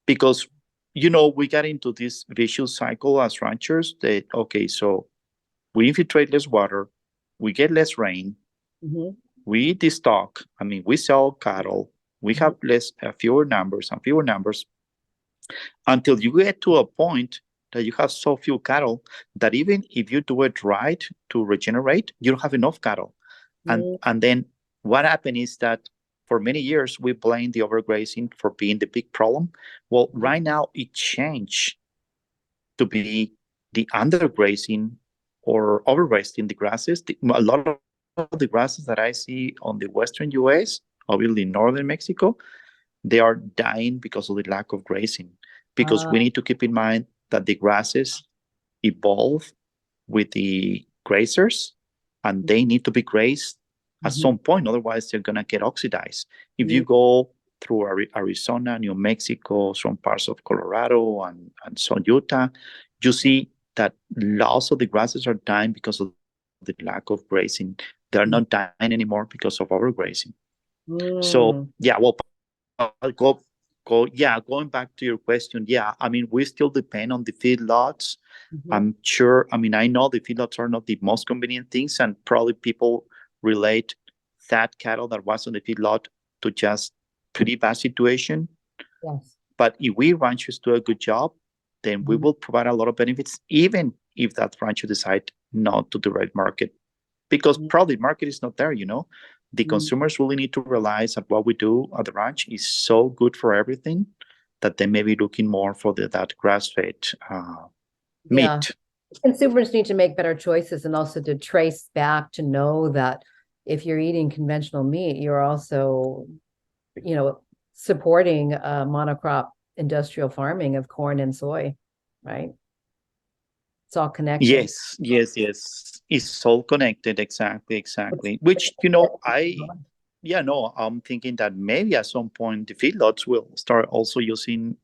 because, we got into this vicious cycle as ranchers that, so we infiltrate less water, we get less rain, we destock, we sell cattle, we have fewer numbers and fewer numbers, until you get to a point that you have so few cattle that even if you do it right to regenerate, you don't have enough cattle. And then what happened is that for many years, we blamed the overgrazing for being the big problem. Well, right now it changed to be the undergrazing or overgrazing the grasses. A lot of the grasses that I see on the Western US, obviously northern Mexico, they are dying because of the lack of grazing. Because we need to keep in mind that the grasses evolve with the grazers, and they need to be grazed at some point, otherwise they're going to get oxidized. If you go through Arizona, New Mexico, some parts of Colorado, and some Utah, you see that lots of the grasses are dying because of the lack of grazing. They're not dying anymore because of overgrazing. So, going back to your question, we still depend on the feedlots. I'm sure, I know the feedlots are not the most convenient things, and probably people relate that cattle that was on the feedlot to just pretty bad situation. Yes. But if we ranchers do a good job, then we will provide a lot of benefits, even if that rancher decide not to direct market, because probably market is not there. The consumers really need to realize that what we do at the ranch is so good for everything that they may be looking more for that grass-fed meat. Yeah. Consumers need to make better choices, and also to trace back to know that if you're eating conventional meat, you're also, supporting monocrop industrial farming of corn and soy, right? It's all connected. Yes. It's all connected. Exactly. Which, I'm thinking that maybe at some point the feedlots will start also using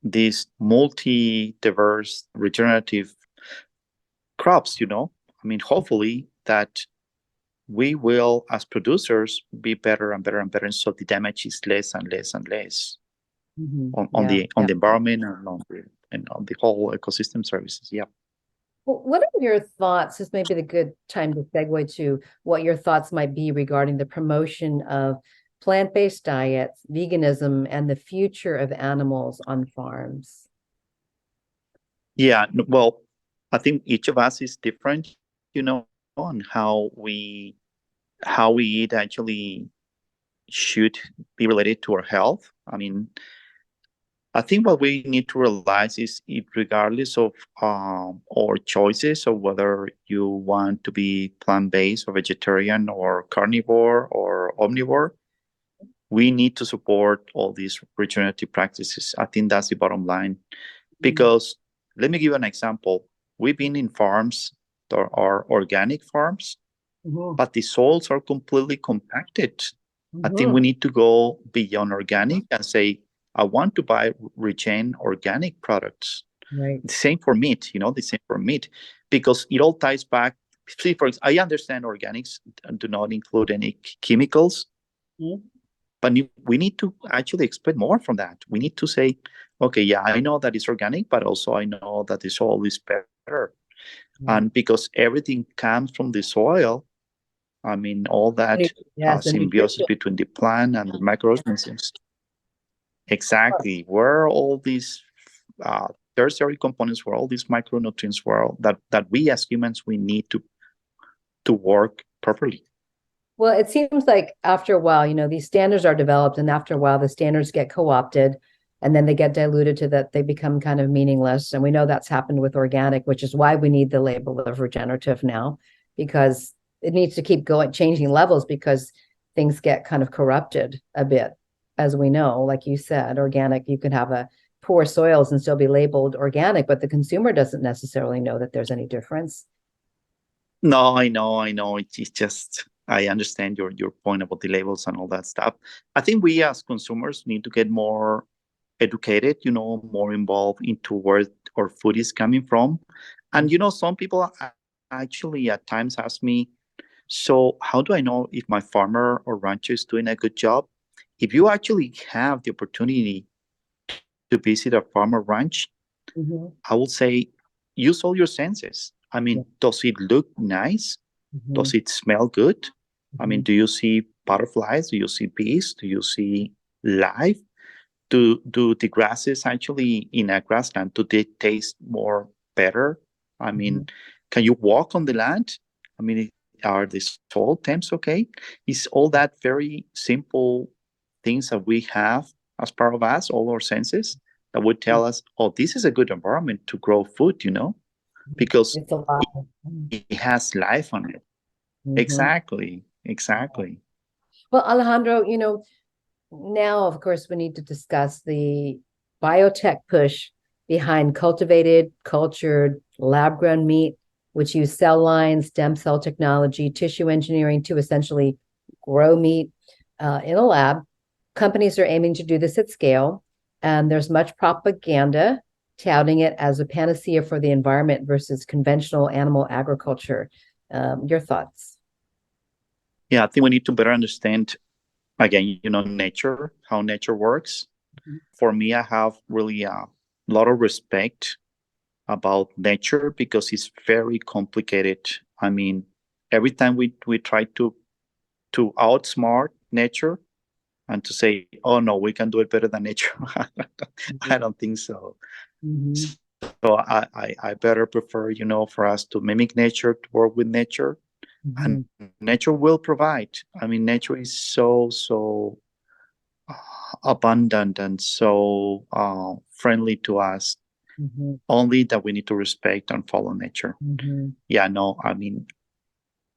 these multi-diverse regenerative crops. Hopefully that we will, as producers, be better and better and better, so the damage is less and less and less on the environment and on the whole ecosystem services. Yeah. Well, what are your thoughts? This may be the good time to segue to what your thoughts might be regarding the promotion of plant-based diets, veganism, and the future of animals on farms. Yeah, well, I think each of us is different, on how we eat actually should be related to our health. I think what we need to realize is regardless of our choices, of whether you want to be plant-based or vegetarian or carnivore or omnivore, we need to support all these regenerative practices. I think that's the bottom line. Because let me give you an example. We've been in farms that are organic farms, but the soils are completely compacted. I think we need to go beyond organic and say, I want to buy regen organic products. Right. The same for meat, because it all ties back. See, for example, I understand organics do not include any chemicals, but we need to actually expect more from that. We need to say, okay, yeah, I know that it's organic, but also I know that the soil is better. And because everything comes from the soil, all that symbiosis between the plant and the microorganisms. Exactly. Where all these tertiary components, where all these micronutrients were that we as humans, we need to work properly. Well, it seems like after a while, these standards are developed, and after a while the standards get co-opted, and then they get diluted to that they become kind of meaningless. And we know that's happened with organic, which is why we need the label of regenerative now, because it needs to keep changing levels, because things get kind of corrupted a bit. As we know, like you said, organic, you can have a poor soils and still be labeled organic, but the consumer doesn't necessarily know that there's any difference. No, I know. It's just, I understand your point about the labels and all that stuff. I think we as consumers need to get more educated, more involved into where our food is coming from. And, some people actually at times ask me, so how do I know if my farmer or rancher is doing a good job? If you actually have the opportunity to visit a farmer ranch, I would say use all your senses. Does it look nice? Does it smell good? Do you see butterflies? Do you see bees? Do you see life? Do the grasses actually in a grassland, do they taste more better? Can you walk on the land? Are the soil temps okay? Is all that very simple things that we have as part of us, all our senses, that would tell us, oh, this is a good environment to grow food, because it has life on it. Exactly. Well, Alejandro, now, of course, we need to discuss the biotech push behind cultivated, cultured, lab-grown meat, which use cell lines, stem cell technology, tissue engineering to essentially grow meat in a lab. Companies are aiming to do this at scale, and there's much propaganda touting it as a panacea for the environment versus conventional animal agriculture. Your thoughts? Yeah, I think we need to better understand, again, nature, how nature works. For me, I have really a lot of respect about nature because it's very complicated. Every time we try to to outsmart nature and to say, oh no, we can do it better than nature. I don't think so. Mhm. So I better prefer, for us to mimic nature, to work with nature, and Mhm. nature will provide. I mean, nature is so abundant and so friendly to us. Mhm. Only that we need to respect and follow nature. Mhm. Yeah, no, I mean,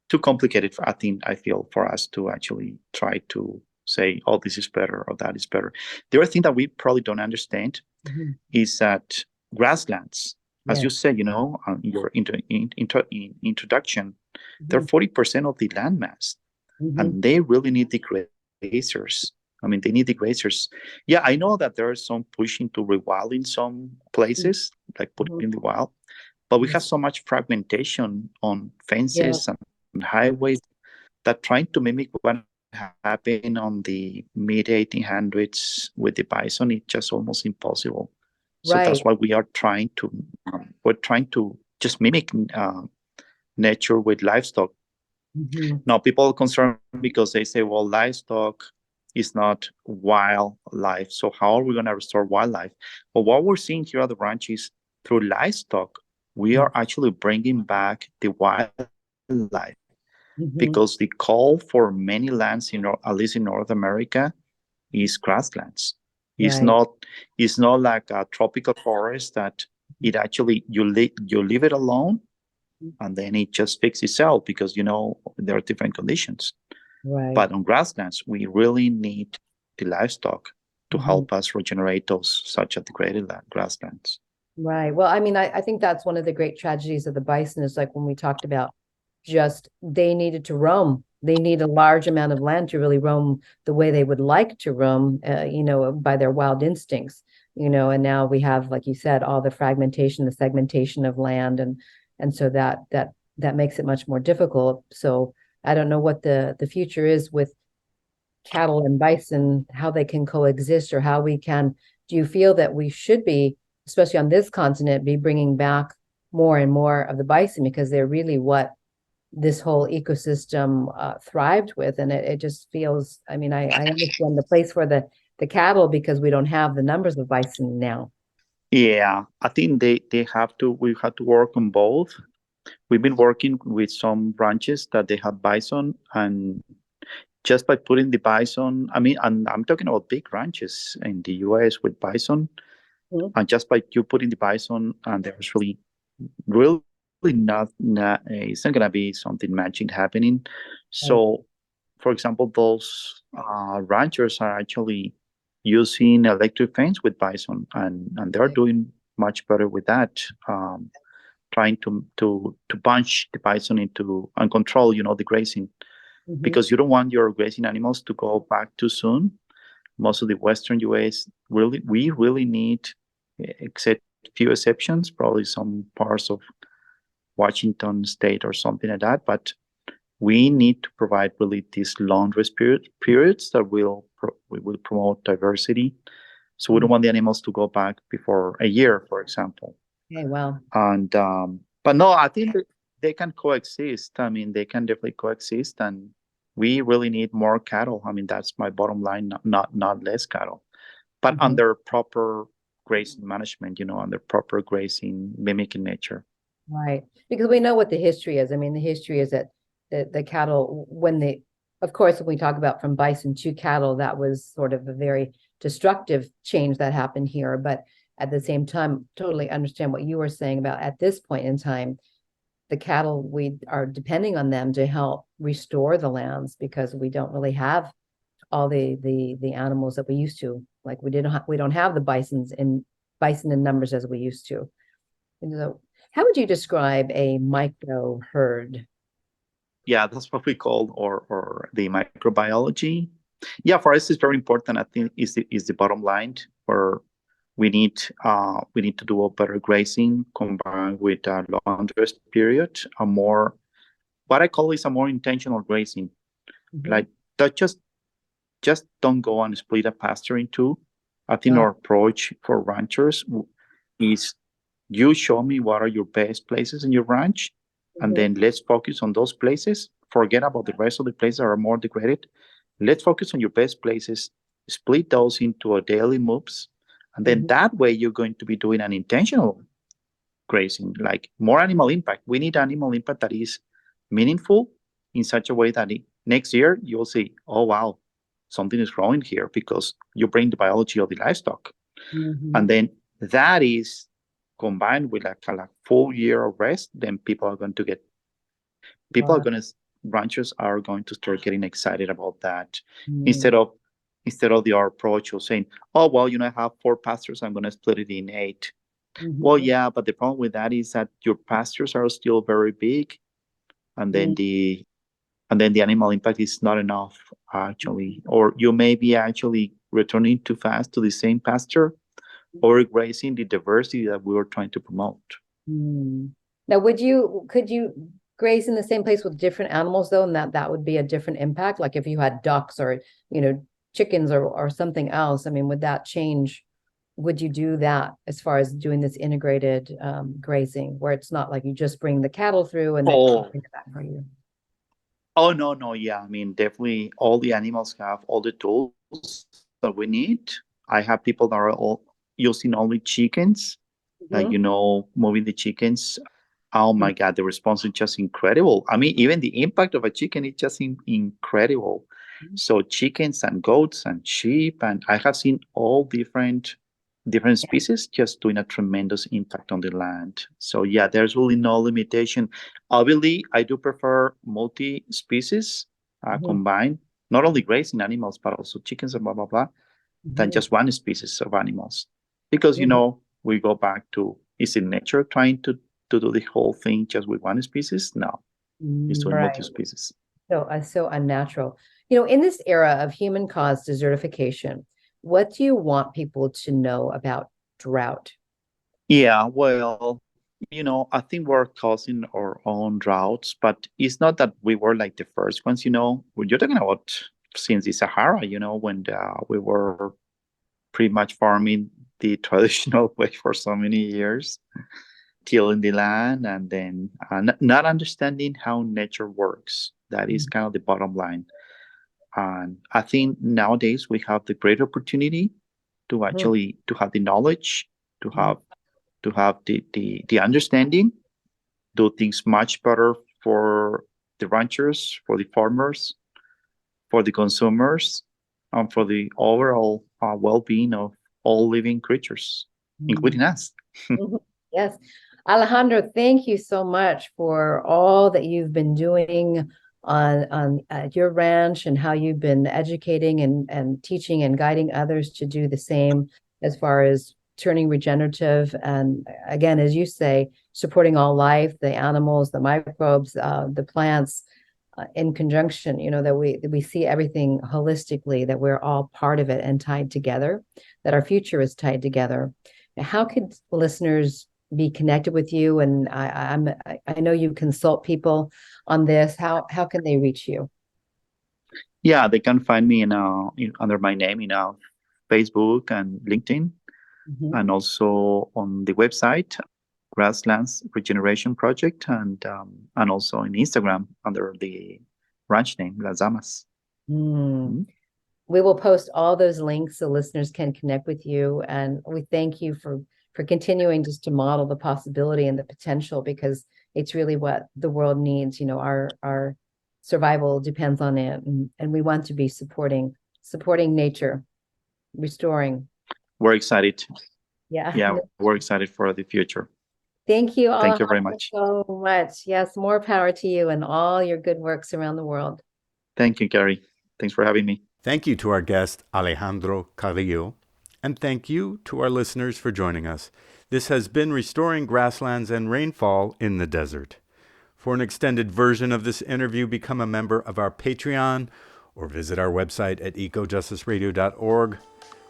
too complicated. I feel for us to actually try to say, oh, this is better or that is better. The other thing that we probably don't understand Mhm. is that grasslands, as Yes. you said, in your introduction, they're Mhm. 40% of the landmass, Mhm. and they really need the grazers. I mean, they need the grazers. Yeah, I know that there is some pushing to rewild in some places, like putting Mhm. in the wild, but we Yes. have so much fragmentation on Yeah. fences and highways that trying to mimic what happened on the mid 1800s with the bison is just almost impossible. So Right. that's why we're trying to just mimic nature with livestock. Mhm. Now, people are concerned because they say, well, livestock is not wildlife. So how are we going to restore wildlife? But what we're seeing here at the ranch is through livestock, we Yeah. are actually bringing back the wildlife, Mhm. because the call for many lands, at least in North America, is grasslands. It's Right. not it's not like a tropical forest that it actually you leave it alone and then it just fixes itself, because there are different conditions. Right. But on grasslands, we really need the livestock to Mhm. help us regenerate those such a degraded grasslands. Right. Well, I mean, I think that's one of the great tragedies of the bison is like when we talked about just they needed to roam. They need a large amount of land to really roam the way they would like to roam, by their wild instincts, and now we have, like you said, all the fragmentation, the segmentation of land, and so that makes it much more difficult. So I don't know what the future is with cattle and bison, how they can coexist or how we can, do you feel that we should be, especially on this continent, be bringing back more and more of the bison because they're really what this whole ecosystem thrived with. And it just feels, I mean, I understand the place for the cattle because we don't have the numbers of bison now. Yeah, I think we have to work on both. We've been working with some ranches that they have bison, and just by putting the bison, I mean, and I'm talking about big ranches in the US with bison, Mhm. and just by you putting the bison, and there's really not it's not gonna be something magic happening. Right. So, for example, those ranchers are actually using electric fence with bison, and they're doing much better with that. Trying to bunch the bison into and control, the grazing, Mhm. because you don't want your grazing animals to go back too soon. Most of the Western US we really need, except few exceptions, probably some parts of Washington State or something like that. But we need to provide really these long rest periods that we will promote diversity. So we don't want the animals to go back before a year, for example. Okay, well. And but no, I think that they can coexist. I mean, they can definitely coexist, and we really need more cattle. I mean, that's my bottom line, not less cattle, but Mhm. under proper grazing management, under proper grazing, mimicking nature. Right. Because we know what the history is. I mean, the history is that the cattle, of course, when we talk about from bison to cattle, that was sort of a very destructive change that happened here. But at the same time, totally understand what you were saying about at this point in time, the cattle, we are depending on them to help restore the lands because we don't really have all the animals that we used to. Like we don't have the bison in numbers as we used to. And so how would you describe a micro herd? Yeah, that's what we call or the microbiology. Yeah, for us it's very important. I think is the bottom line, where we need to do a better grazing combined with a long rest period, a more, what I call is a more intentional grazing. Mhm. Like that, just don't go and split a pasture in two. I think Right. our approach for ranchers is, you show me what are your best places in your ranch, and Mhm. then let's focus on those places. forget about the rest of the places that are more degraded. Let's focus on your best places, split those into a daily moves, and then that way you're going to be doing an intentional grazing, like more animal impact. We need animal impact that is meaningful in such a way that next year you'll see, oh wow, something is growing here because you bring the biology of the livestock. And then that is combined with like a full year of rest, then ranchers are going to start getting excited about that instead of the approach of saying, oh well, I have 4 pastures, I'm going to split it in 8. Well, yeah, but the problem with that is that your pastures are still very big, and then the animal impact is not enough actually, or you may be actually returning too fast to the same pasture or grazing the diversity that we were trying to promote. Now, could you graze in the same place with different animals though, and that would be a different impact? Like if you had ducks or chickens or something else, I mean, would that change? Would you do that as far as doing this integrated grazing, where it's not like you just bring the cattle through and then bring it back for you? Oh, no, yeah. I mean, definitely all the animals have all the tools that we need. I have people that are all using only chickens, moving the chickens. Oh my God, the response is just incredible. I mean, even the impact of a chicken is just incredible. So chickens and goats and sheep, and I have seen all different species just doing a tremendous impact on the land. So yeah, there's really no limitation. Obviously, I do prefer multi-species combined, not only grazing animals, but also chickens and blah, blah, blah, than just one species of animals. Because, we go back to, is it nature trying to do the whole thing just with one species? No, it's doing multi-species. So unnatural. In this era of human-caused desertification, what do you want people to know about drought? Yeah, well, I think we're causing our own droughts, but it's not that we were like the first ones, You're talking about since the Sahara, when we were pretty much farming the traditional way for so many years, tilling the land, and then not understanding how nature works. That is kind of the bottom line. And I think nowadays we have the great opportunity to actually to have the knowledge, to have the understanding, do things much better for the ranchers, for the farmers, for the consumers, and for the overall well-being of all living creatures, including us. Yes. Alejandro, thank you so much for all that you've been doing on your ranch and how you've been educating and teaching and guiding others to do the same as far as turning regenerative. And again, as you say, supporting all life, the animals, the microbes, the plants, in conjunction, that we see everything holistically, that we're all part of it and tied together, that our future is tied together. How could listeners be connected with you? And I know you consult people on this. How can they reach you? Yeah, they can find me under my name in Facebook and LinkedIn, and also on the website Grasslands Regeneration Project, and also in Instagram under the ranch name Las Damas. We will post all those links so listeners can connect with you, and we thank you for continuing just to model the possibility and the potential, because it's really what the world needs. Our survival depends on it, and we want to be supporting nature, restoring. We're excited. Yeah, we're excited for the future. Thank you all. Thank you very much. So much. Yes, more power to you and all your good works around the world. Thank you, Gary. Thanks for having me. Thank you to our guest, Alejandro Carrillo, and thank you to our listeners for joining us. This has been Restoring Grasslands and Rainfall in the Desert. For an extended version of this interview, become a member of our Patreon or visit our website at ecojusticeradio.org.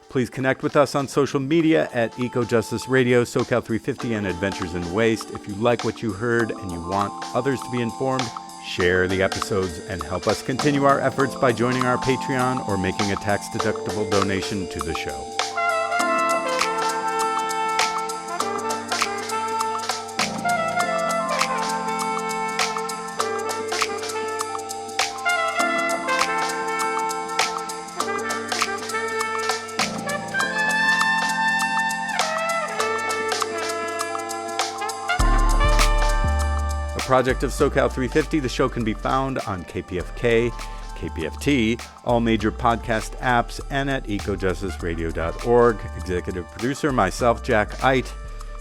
Please connect with us on social media at EcoJustice Radio, SoCal350, and Adventures in Waste. If you like what you heard and you want others to be informed, share the episodes and help us continue our efforts by joining our Patreon or making a tax-deductible donation to the show. project of SoCal 350. The show can be found on KPFK, KPFT, all major podcast apps, and at ecojusticeradio.org. Executive producer, myself, Jack Ite.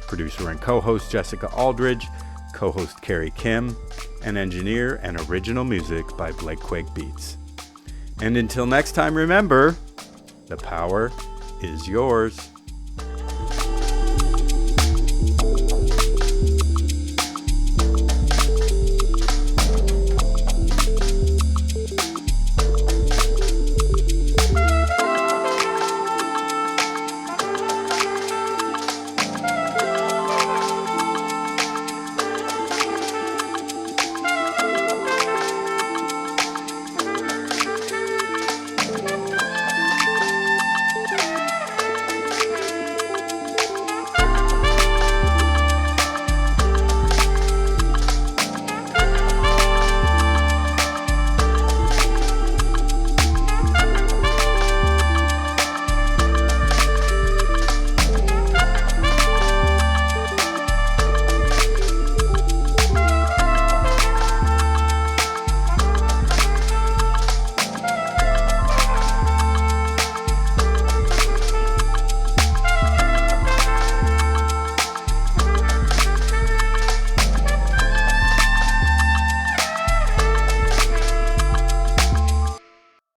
Producer and co-host, Jessica Aldridge. Co-host, Carrie Kim. And engineer and original music by Blake Quake Beats. And until next time, remember, the power is yours.